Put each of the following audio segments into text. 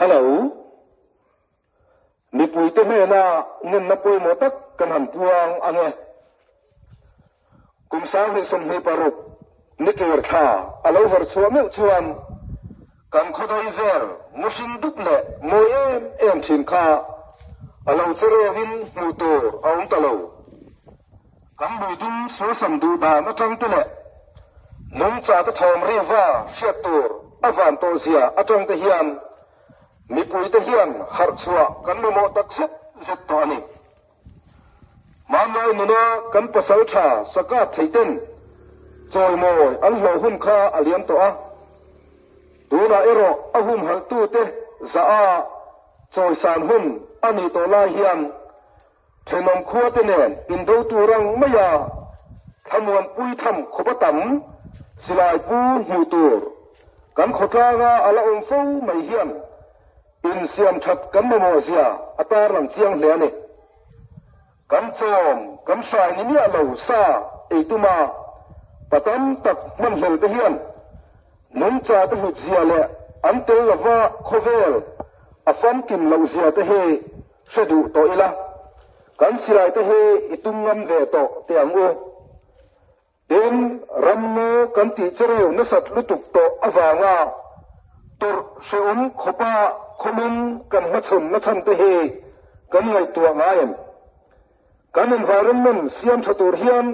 Hello, mi pui te me na ngân na pui mo tak kan han puang ange. Kum sang ni som ni paruk ni kir tha alo har chua me chuan kan khodai ver musin duk le mo em thin kha alo chere win mu tur aung talo kan bui dum so sam du da na tang te le nung cha ta thom re wa fiat tur avan to sia atong te hian mi pui te hian har chua kan mo tak set zet to ani man lai nuna kan pasal tha saka theiten choi moi an hlo hun kha alian to a tuna ero ahum hal tu te za a choi san hun ani to lai hian thenom khuwa te nen in do turang maya thamuan pui tham khobatam silai pu mu tur kan khotla nga ala om fo mai hian in siam that kan mo sia atar lam chiang hle ani kan chom kan sai ni mia lo sa eituma patam tak man hel te hian num cha te hu zia le an tel lawa khovel afam kim lo zia te he shedu to ila kan sirai te he itungam ve to te angu ten ramno kan ti chereu na sat lutuk to awanga tor seum khopa khomum kan machun na chan te he kan ngai tua ngaem kan environment siam chatur hian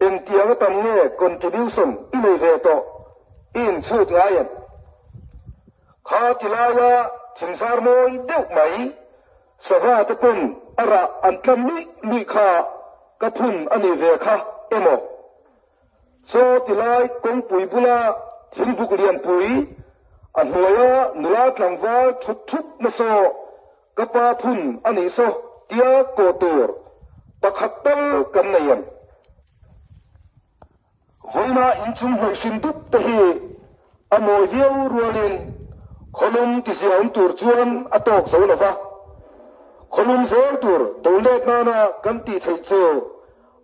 en tiang tam nge contribution inei ve to in chut ngaem kha tilaya thinsar moi deuh mai sawa te pun ara antlam lui kha ka phun ani ve kha emo so tilai kong pui bula thilbuk lian pui anhoya nula tlangwa thut na so kapa phun ani so tia ko tur pakhatal kan nayan hoina inchum hoi sinduk te hi amo viau rualin kholum ti siam tur chuan atok so lova kholum zel tur tolet na kan ti thei chu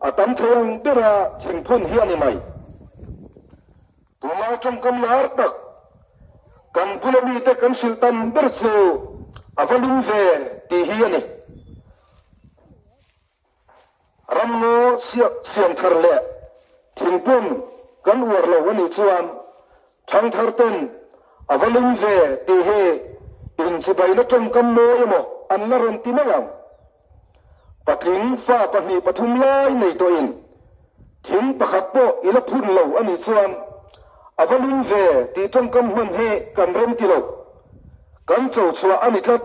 atam thayang tera thingphun hi ani mai tuma chom kam lar tak kan pulami te kan sultan berchu avalum ve ti hi ani ramno siam thar le thingpun kan war lo ani chuan thang thar ten avalum ve ti he in chibai na chom kam mo emo an la ron ti mayam patling fa pahni pathum lai nei to in thing pakhat po ila phun lo ani chuan avalum ve ti chom kam hman he kan rem ti lo kan chau chua ani tlat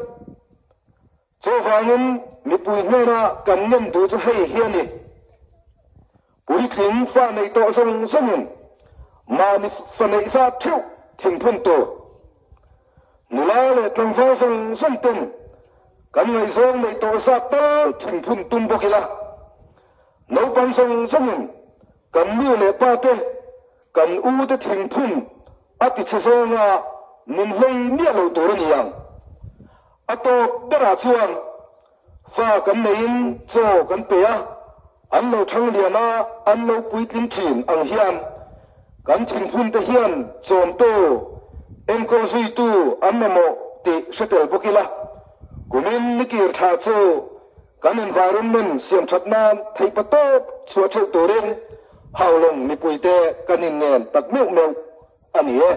chowangin mi pui nera kan nen du chu hei hiani pui thing fa nei to song songin ma ni fa nei sa thiu thing phun to nula le tlang fa song song ten kan ngai zong nei to sa tal thing phun tum bokila no pan song songin kan mi le pa te kan u te thing phun ati chizonga nin lei mi lo to ni yang ato bera chuan fa kan nein cho kan pe a an lo thang liana an lo pui tin thin ang hian kan thing phun te hian chom to en ko zui tu an mo ti setel bokila kumin nikir tha chu kan environment siam thatna thei patop chua theu to ren haulong mi puite kanin nen tak meu meu ani e